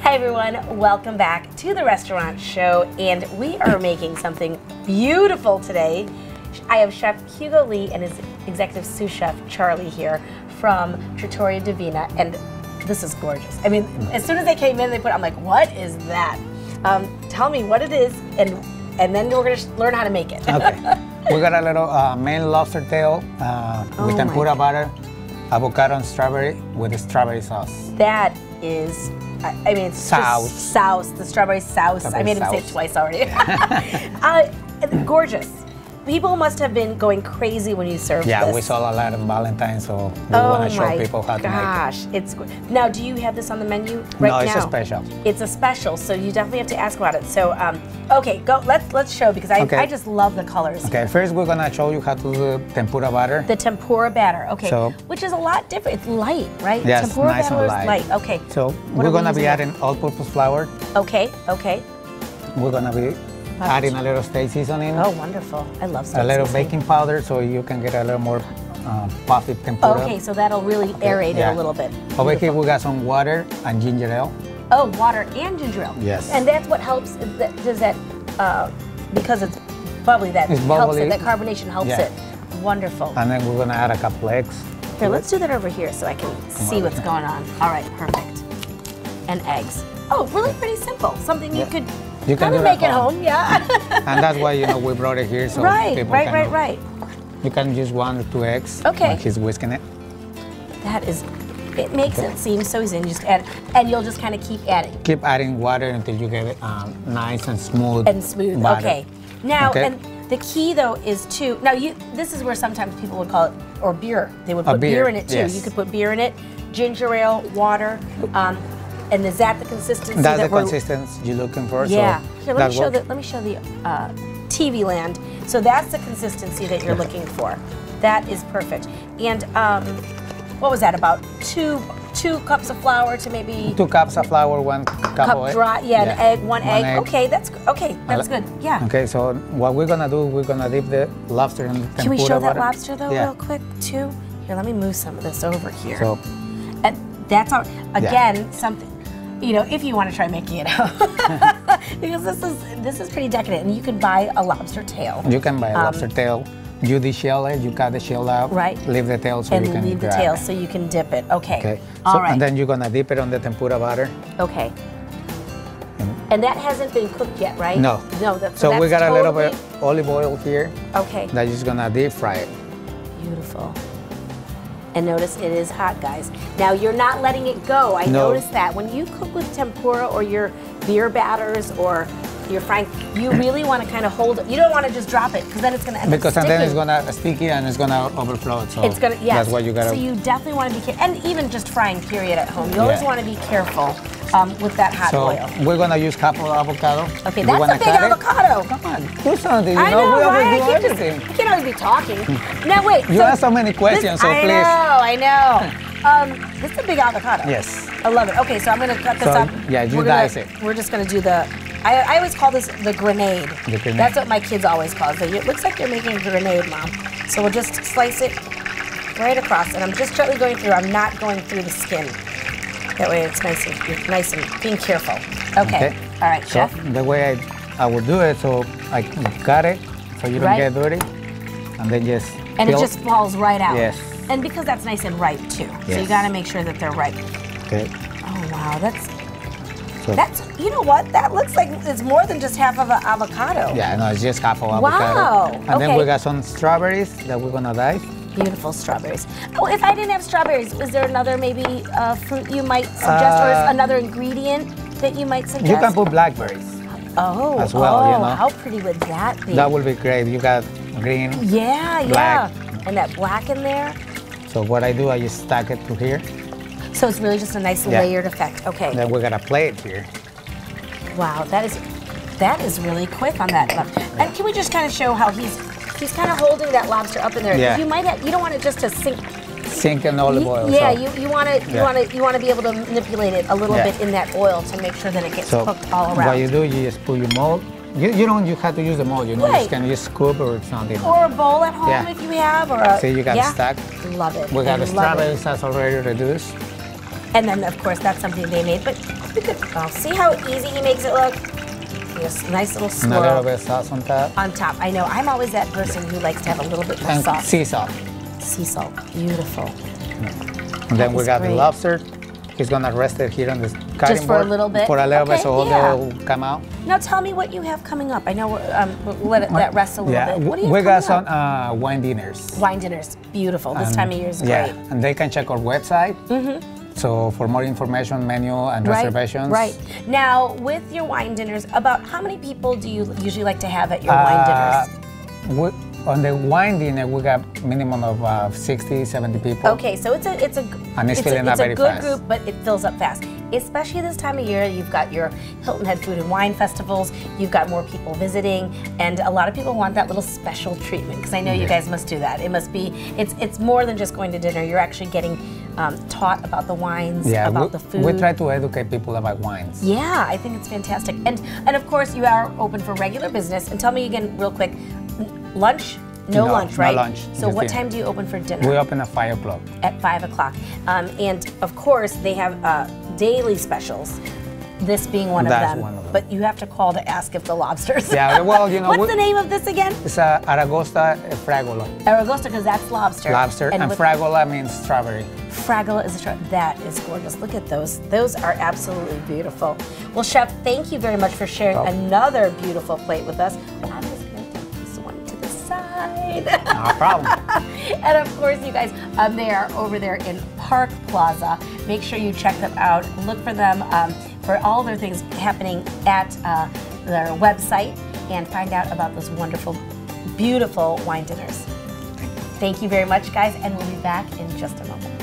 Hi everyone, welcome back to the restaurant show, and we are making something beautiful today. I have Chef Hugo Lee and his executive sous chef Charlie here from Trattoria Divina, and this is gorgeous. I mean, as soon as they came in, I'm like, what is that? Tell me what it is, and then we're going to learn how to make it. Okay. We got a little main lobster tail with tempura butter, avocado and strawberry with the strawberry sauce. That is, I mean, it's sauce, the strawberry sauce. I made him say it twice already. Gorgeous. People must have been going crazy when you served this. Yeah, we saw a lot on Valentine's, so we want to show people how to make it. Gosh, it's good. Now, do you have this on the menu right now? No, it's a special. It's a special, so you definitely have to ask about it. So, okay, go. Let's show, because I just love the colors. Okay, first we're gonna show you how to do the tempura batter. The tempura batter, okay, so, which is a lot different. It's light, right? Yes, tempura nice batter and light. Is light. Okay. So we're gonna be adding all-purpose flour. Okay. Okay. We're gonna be adding a little steak seasoning. Oh, wonderful. I love steak seasoning. A little seasoning. baking powder so you can get a little more puffy tempura. Okay, so that'll really aerate it a little bit. Over here we got some water and ginger ale. Oh, water and ginger ale. Yes. And that's what helps, does that, because it's bubbly, that helps it, that carbonation helps it. Wonderful. And then we're gonna add a couple eggs. Here, let's do that over here so I can see what's going on. All right, perfect. And eggs. Oh, really pretty simple. Something you could kind of make at home, yeah. And that's why, you know, we brought it here so people can Right. You can use 1 or 2 eggs. Okay. Like he's whisking it. That is, it makes it seem so easy. And you just add, and you'll just kind of keep adding. Keep adding water until you get it nice and smooth. Butter. Okay. Now, and the key though is to, now this is where sometimes people would call it, or beer. They would put beer in it too. Yes. You could put beer in it, ginger ale, water. And is that the consistency? That's the consistency you're looking for. Yeah. So here, let me show the TV land. So that's the consistency that you're looking for. That is perfect. And what was that? About two cups of flour to maybe 2 cups of flour, 1 cup of dry. Yeah, an egg, one egg. Okay, that's good. Yeah. Okay, so what we're gonna do? We're gonna dip the lobster in the tempura. Can we show that butter. lobster though, real quick too? Here, let me move some of this over here. So, and that's again something. You know, if you want to try making it out, because this is pretty decadent, and you can buy a lobster tail. You can buy a lobster tail. You deshell it. You cut the shell out. Right. Leave the tail so you can leave the tail so you can dip it. Okay. Okay. All right. And then you're gonna dip it on the tempura butter. Okay. And that hasn't been cooked yet, right? No. No. So we got a little bit of olive oil here. Okay. That you're just gonna deep fry it. Beautiful. And notice it is hot, guys. Now you're not letting it go. I noticed that. When you cook with tempura or your beer batters or your frying, you really want to kind of hold it. You don't want to just drop it, because then it's going to end up sticking. Because then it's going to sticky and it's going to overflow. So it's going to, that's what you got to. So you definitely want to be careful. And even just frying period at home, you always want to be careful with that hot oil. So we're going to use half of avocado. Okay, that's a big avocado. Come on, do something. I know, we right? always do everything. You can't always be talking. Now wait. You ask so many questions, so please. I know. This is a big avocado. Yes. I love it. Okay, so I'm going to cut this up. Yeah, you dice it. We're just going to do the, I always call this the grenade. The grenade. That's what my kids always call it. It looks like you're making a grenade, Mom. So we'll just slice it right across. And I'm just gently going through. I'm not going through the skin. That way it's nice and being careful. Okay. All right, Chef. So the way I would do it, so I cut it so you don't get dirty. And then just And it just falls right out. Yes. And because that's nice and ripe too. Yes. So you got to make sure that they're ripe. Okay. Oh wow, that's, you know what? That looks like it's more than just half of an avocado. Yeah, no, it's just half of avocado. Wow. And then we got some strawberries that we're gonna dice. Beautiful strawberries. Oh, if I didn't have strawberries, is there another maybe fruit you might suggest, or is another ingredient that you might suggest? You can put blackberries. Oh, as well, you know. How pretty would that be? That would be great. You got green, black. And that black in there. So what I do, I just stack it to here. So it's really just a nice layered effect. Okay. And then we got a plate here. Wow, that is really quick on that. And can we just kind of show how he's kind of holding that lobster up in there? Yeah. You don't want it just to sink. Sink in olive oil. Yeah, so. you want to be able to manipulate it a little bit in that oil to make sure that it gets cooked all around. What you do, you just put your mold. You don't have to use the mold, you know, you can use scoop or something. Or a bowl at home if you have, or a, see, you got stacked. Love it. We got the strawberry sauce already reduced. And then, of course, that's something they made. But we could see how easy he makes it look. Just nice little swirl. A little bit of sauce on top. On top. I know. I'm always that person who likes to have a little bit more And sauce. sea salt. Sea salt. Beautiful. And then we got great. the lobster. He's gonna rest it here on this cutting Just for a board little bit? For a little bit, Okay, so all yeah. will come out. Now tell me what you have coming up. I know we'll let that rest a little bit. What do you have we got coming some up? wine dinners. Wine dinners. Beautiful. This time of year is great. Yeah, and they can check our website. So for more information, menu, and reservations. Right. Now, with your wine dinners, about how many people do you usually like to have at your wine dinners? On the wine dinner, we got minimum of 60, 70 people. Okay, so it's a And it's filling up very good fast. group, but it fills up fast. Especially this time of year, you've got your Hilton Head Food and Wine Festivals, you've got more people visiting, and a lot of people want that little special treatment, because I know you guys must do that. It must be, it's more than just going to dinner, you're actually getting taught about the wines, about the food. We try to educate people about wines. Yeah, I think it's fantastic. And of course, you are open for regular business. And tell me again real quick, lunch? No lunch, right? No lunch. So what time do you open for dinner? We open at 5 o'clock. At 5 o'clock. And of course, they have daily specials. This being one of them. But you have to call to ask if the lobsters. Yeah, well, you know. What's the name of this again? It's Aragosta Fragole. Aragosta, because that's lobster. Lobster, and Fragole means strawberry. Fragole is a strawberry. That is gorgeous. Look at those. Those are absolutely beautiful. Well, Chef, thank you very much for sharing another beautiful plate with us. I'm just going to take this one to the side. No problem. And of course, you guys, they are over there in Park Plaza. Make sure you check them out. Look for them for all their things happening at their website and find out about those wonderful, beautiful wine dinners. Thank you very much, guys, and we'll be back in just a moment.